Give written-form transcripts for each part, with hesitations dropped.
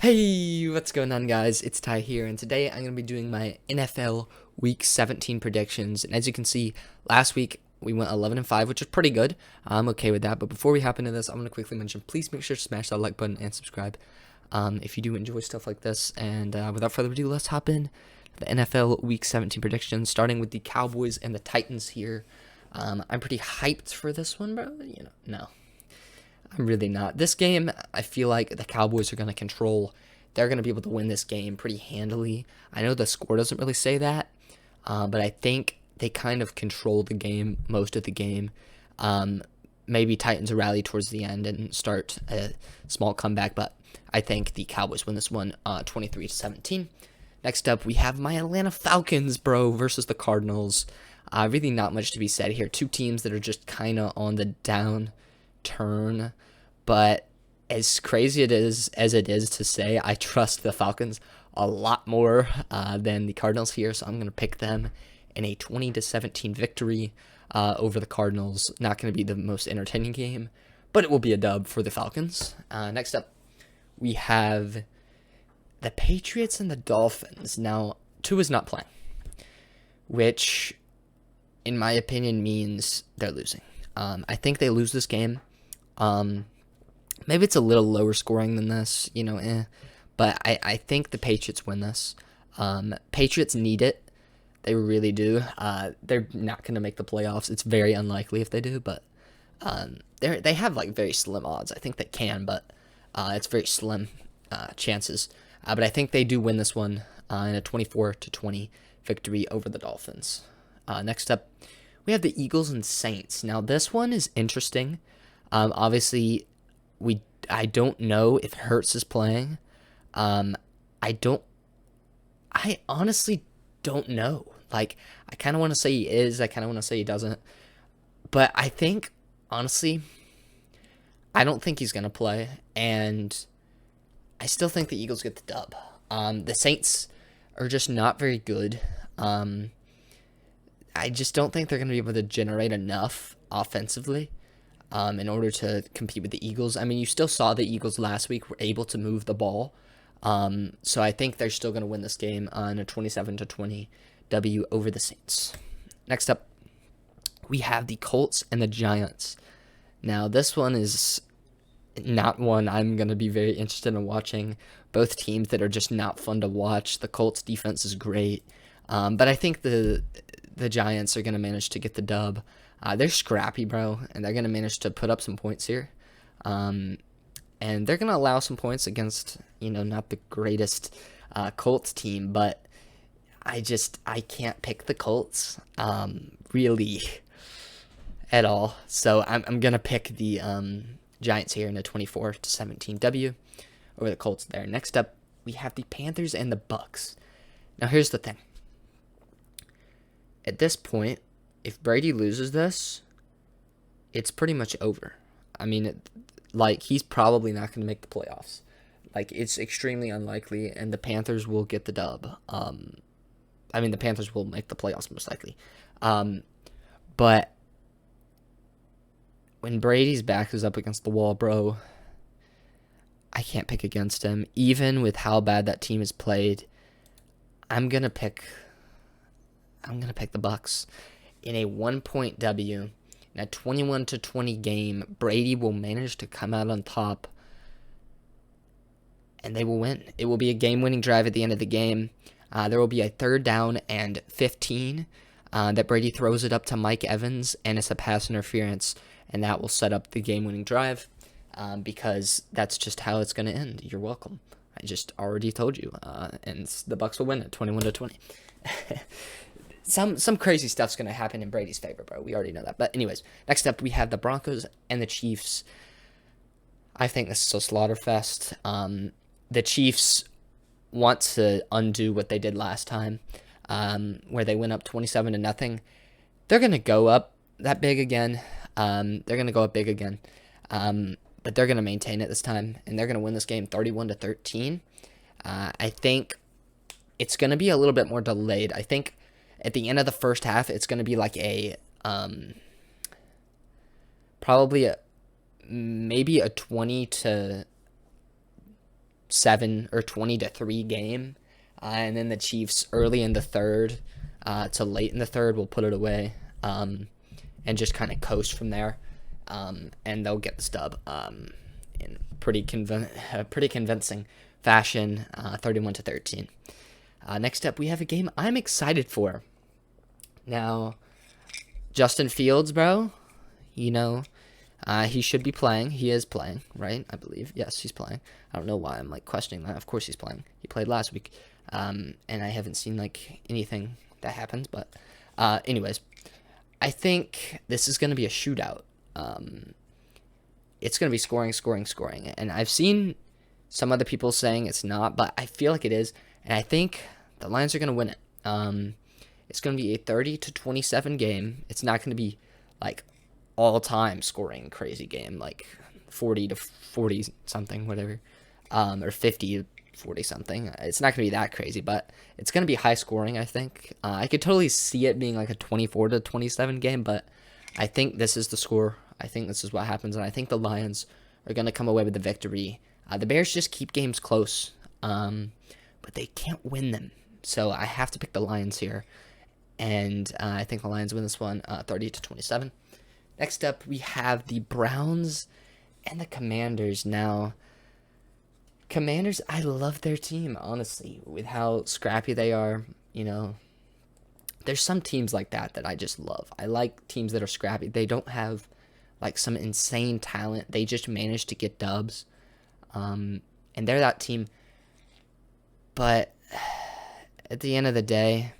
Hey, what's going on, guys? It's Ty here, and today I'm going to be doing my NFL Week 17 predictions. And as you can see, last week we went 11-5, which is pretty good. I'm okay with that. But before we hop into this, I'm going to quickly mention, please make sure to smash that like button and subscribe if you do enjoy stuff like this. And without further ado, let's hop in the NFL Week 17 predictions, starting with the Cowboys and the Titans here. I'm pretty hyped for this one, bro. No. I'm really not. This game, I feel like the Cowboys are going to control. They're going to be able to win this game pretty handily. I know the score doesn't really say that, but I think they kind of control the game, most of the game. Maybe Titans rally towards the end and start a small comeback, but I think the Cowboys win this one 23-17. Next up, we have my Atlanta Falcons, bro, versus the Cardinals. Really not much to be said here. Two teams that are just kind of on the down turn, but as crazy as it is to say, I trust the Falcons a lot more than the Cardinals here, so I'm going to pick them in a 20-17 victory over the Cardinals. Not going to be the most entertaining game, but it will be a dub for the Falcons. Next up, we have the Patriots and the Dolphins. Now, Tua is not playing, which, in my opinion, means they're losing. I think they lose this game. Maybe it's a little lower scoring than this, but I think the Patriots win this. Patriots need it. They really do. They're not going to make the playoffs. It's very unlikely if they do, but they have like very slim odds. I think they can, but it's very slim chances. But I think they do win this one in a 24-20 victory over the Dolphins. Next up, we have the Eagles and Saints. Now, this one is interesting. Obviously, I don't know if Hurts is playing. I honestly don't know. Like, I kind of want to say he is. I kind of want to say he doesn't. But I think, honestly, I don't think he's going to play. And I still think the Eagles get the dub. The Saints are just not very good. I just don't think they're going to be able to generate enough offensively in order to compete with the Eagles. I mean, you still saw the Eagles last week were able to move the ball. So I think they're still going to win this game on a 27-20 W over the Saints. Next up, we have the Colts and the Giants. Now, this one is not one I'm going to be very interested in watching. Both teams that are just not fun to watch. The Colts defense is great. But I think the Giants are going to manage to get the dub. They're scrappy, bro, and they're going to manage to put up some points here. And they're going to allow some points against, not the greatest Colts team, but I can't pick the Colts really at all. So I'm going to pick the Giants here in a 24-17 W over the Colts there. Next up, we have the Panthers and the Bucks. Now, here's the thing. At this point, if Brady loses this, it's pretty much over. I mean, he's probably not going to make the playoffs. It's extremely unlikely, and the Panthers will get the dub. The Panthers will make the playoffs most likely. But when Brady's back is up against the wall, bro, I can't pick against him. Even with how bad that team has played, I'm going to pick the Bucks in a 1-point W. In a 21-20 game, Brady will manage to come out on top, and they will win. It will be a game-winning drive at the end of the game. There will be a 3rd down and 15 that Brady throws it up to Mike Evans, and it's a pass interference, and that will set up the game-winning drive because that's just how it's going to end. You're welcome. I just already told you, and the Bucks will win it 21-20. Some crazy stuff's going to happen in Brady's favor, bro. We already know that. But anyways, next up, we have the Broncos and the Chiefs. I think this is a slaughter fest. The Chiefs want to undo what they did last time, where they went up 27-0. They're going to go up that big again. But they're going to maintain it this time, and they're going to win this game 31-13. I think it's going to be a little bit more delayed. I think at the end of the first half, it's going to be like maybe a 20-7 27 or 20-3 game, and then the Chiefs early in the third to late in the third will put it away, and just kind of coast from there, and they'll get the stub in pretty convincing fashion, 31-13. Next up, we have a game I'm excited for. Now, Justin Fields, bro, he should be playing. He is playing, right? I believe. Yes, he's playing. I don't know why I'm questioning that. Of course he's playing. He played last week, and I haven't seen anything that happens. But anyways, I think this is going to be a shootout. It's going to be scoring, and I've seen some other people saying it's not, but I feel like it is, and I think the Lions are going to win it. It's going to be a 30-27 game. It's not going to be all-time scoring crazy game, 40-40 something, whatever, or 50-40 something. It's not going to be that crazy, but it's going to be high scoring, I think. I could totally see it being a 24-27 game, but I think this is the score. I think this is what happens, and I think the Lions are going to come away with the victory. The Bears just keep games close, but they can't win them, so I have to pick the Lions here, and I think the Lions win this one 30-27. Next up, we have the Browns and the Commanders. Now, Commanders, I love their team, honestly, with how scrappy they are. There's some teams like that I just love. I like teams that are scrappy. They don't have, some insane talent. They just manage to get dubs. And they're that team. But at the end of the day,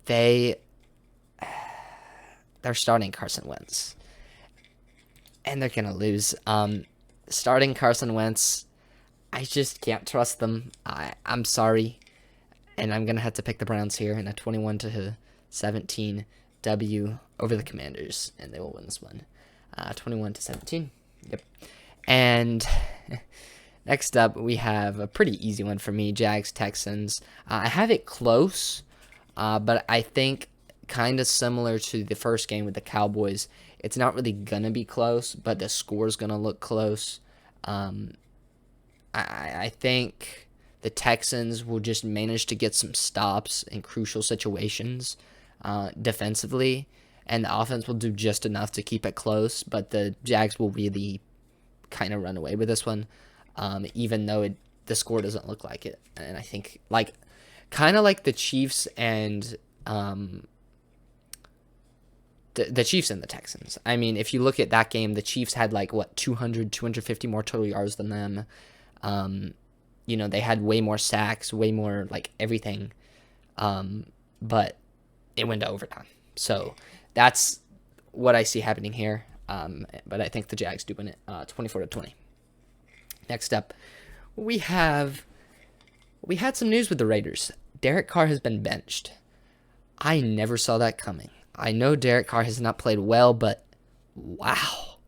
they're starting Carson Wentz, and they're going to lose. Starting Carson Wentz, I just can't trust them. I'm sorry, and I'm going to have to pick the Browns here in a 21-17 W over the Commanders, and they will win this one 21-17. Yep. And next up, we have a pretty easy one for me, Jags Texans. I have it close, but I think kind of similar to the first game with the Cowboys, it's not really going to be close, but the score's going to look close. I think the Texans will just manage to get some stops in crucial situations defensively, and the offense will do just enough to keep it close, but the Jags will really kind of run away with this one, even though the score doesn't look like it. And I think, kind of like the Chiefs and the Chiefs and the Texans. I mean, if you look at that game, the Chiefs had 250 more total yards than them. They had way more sacks, way more everything. But it went to overtime. So that's what I see happening here. But I think the Jags do win it 24-20. Next up, we had some news with the Raiders. Derek Carr has been benched. I never saw that coming. I know Derek Carr has not played well, but wow.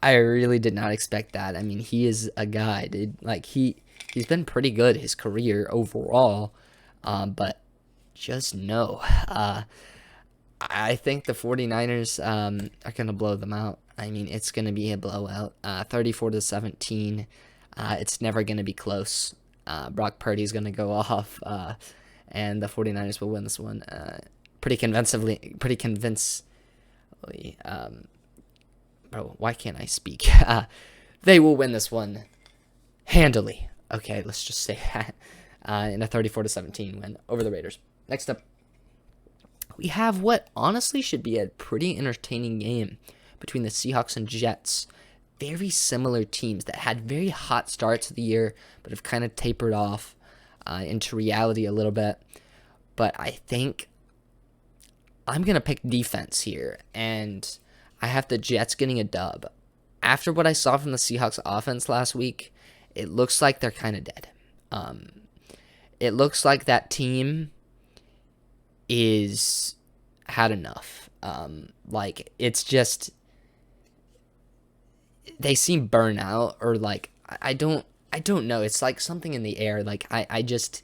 I really did not expect that. I mean, he is a guy, dude. He's been pretty good his career overall, but just no. I think the 49ers are going to blow them out. I mean, it's going to be a blowout, 34-17. It's never going to be close. Brock Purdy's going to go off, and the 49ers will win this one pretty convincingly. Bro, why can't I speak? They will win this one handily. Okay, let's just say that in a 34-17 win over the Raiders. Next up, we have what honestly should be a pretty entertaining game between the Seahawks and Jets. Very similar teams that had very hot starts of the year, but have kind of tapered off into reality a little bit. But I think I'm going to pick defense here, and I have the Jets getting a dub. After what I saw from the Seahawks offense last week, it looks like they're kind of dead. It looks like that team is had enough. It's just they seem burnt out, or I don't know. It's something in the air. I just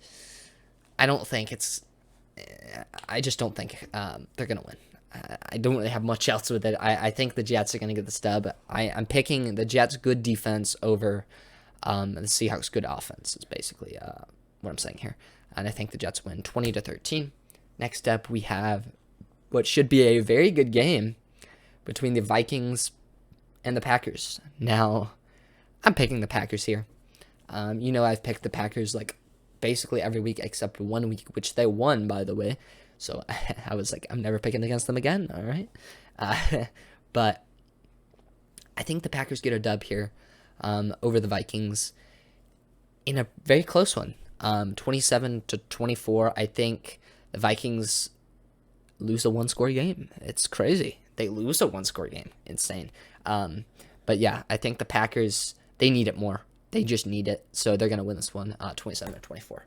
don't think they're gonna win. I don't really have much else with it. I think the Jets are gonna get the stub. I'm picking the Jets' good defense over The Seahawks' good offense is basically what I'm saying here. And I think the Jets win 20-13. Next up, we have what should be a very good game between the Vikings and the Packers. Now, I'm picking the Packers here. I've picked the Packers like basically every week except 1 week, which they won, by the way. So I was like, I'm never picking against them again. All right. But I think the Packers get a dub here over the Vikings in a very close one. 27-24. I think the Vikings lose a one-score game. It's crazy. They lose a one-score game. Insane. But yeah, I think the Packers, they need it more. They just need it. So they're going to win this one 27-24.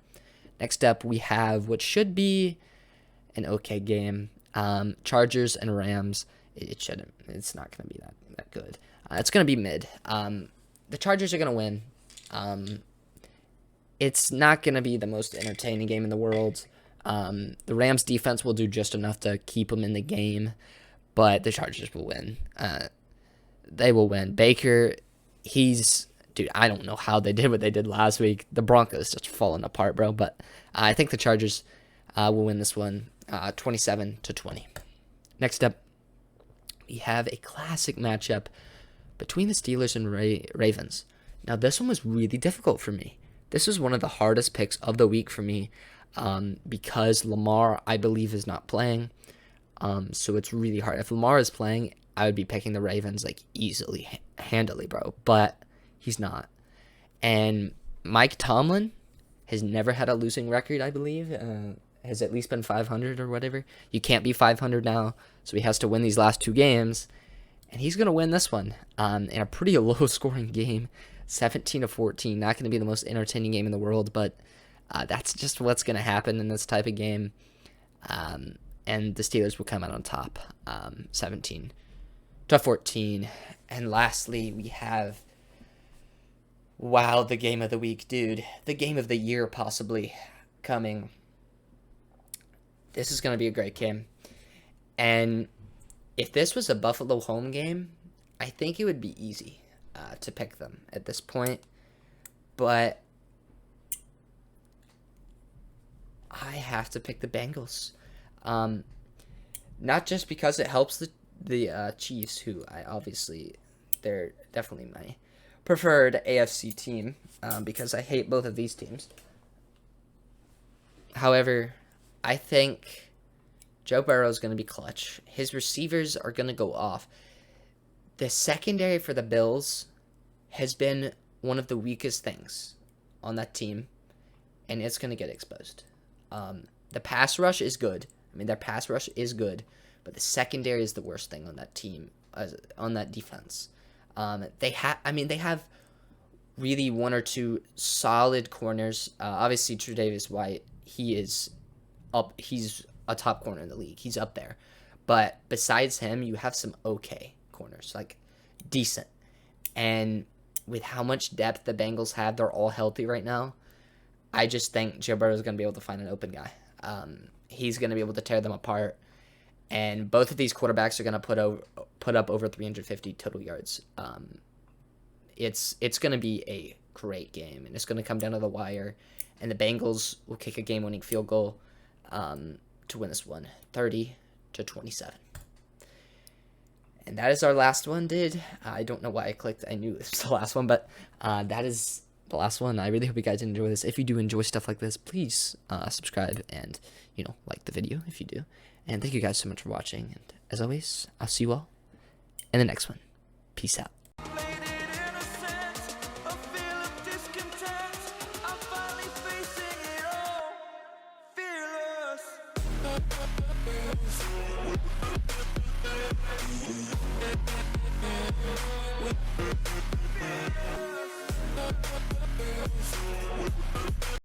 Next up, we have what should be an okay game. Chargers and Rams. It's not going to be that good. It's going to be mid. The Chargers are going to win. It's not going to be the most entertaining game in the world. The Rams defense will do just enough to keep them in the game, but the Chargers will win. They will win. Baker, dude, I don't know how they did what they did last week. The Broncos just falling apart, bro. But I think the Chargers will win this one 27-20. Next up, we have a classic matchup between the Steelers and Ravens. Now, this one was really difficult for me. This was one of the hardest picks of the week for me because Lamar, I believe, is not playing. So it's really hard. If Lamar is playing, I would be picking the Ravens like easily, handily, bro. But he's not. And Mike Tomlin has never had a losing record, I believe. Has at least been 500 or whatever. You can't be 500 now, so he has to win these last two games. And he's going to win this one in a pretty low-scoring game, 17-14. Not going to be the most entertaining game in the world, but that's just what's going to happen in this type of game. And the Steelers will come out on top, 17-14. And lastly, we have, the game of the week, dude. The game of the year, possibly, coming. This is going to be a great game. And if this was a Buffalo home game, I think it would be easy to pick them at this point. But I have to pick the Bengals. Not just because it helps the Chiefs, who they're definitely my preferred AFC team, because I hate both of these teams. However, I think Joe Burrow is going to be clutch. His receivers are going to go off. The secondary for the Bills has been one of the weakest things on that team, and it's going to get exposed. The pass rush is good. Their pass rush is good, but the secondary is the worst thing on that team, on that defense. They have really one or two solid corners. Obviously, Tre'Davious White, he's a top corner in the league. He's up there. But besides him, you have some okay corners, like decent. And with how much depth the Bengals have, they're all healthy right now. I just think Joe Burrow is going to be able to find an open guy. He's going to be able to tear them apart. And both of these quarterbacks are going to put up over 350 total yards. It's going to be a great game, and it's going to come down to the wire. And the Bengals will kick a game-winning field goal to win this one, 30-27. And that is our last one, dude. I don't know why I clicked. I knew this was the last one, but that is the last one. I really hope you guys enjoy this. If you do enjoy stuff like this, please subscribe and, like the video if you do. And thank you guys so much for watching. And as always, I'll see you all in the next one. Peace out. We'll be right back.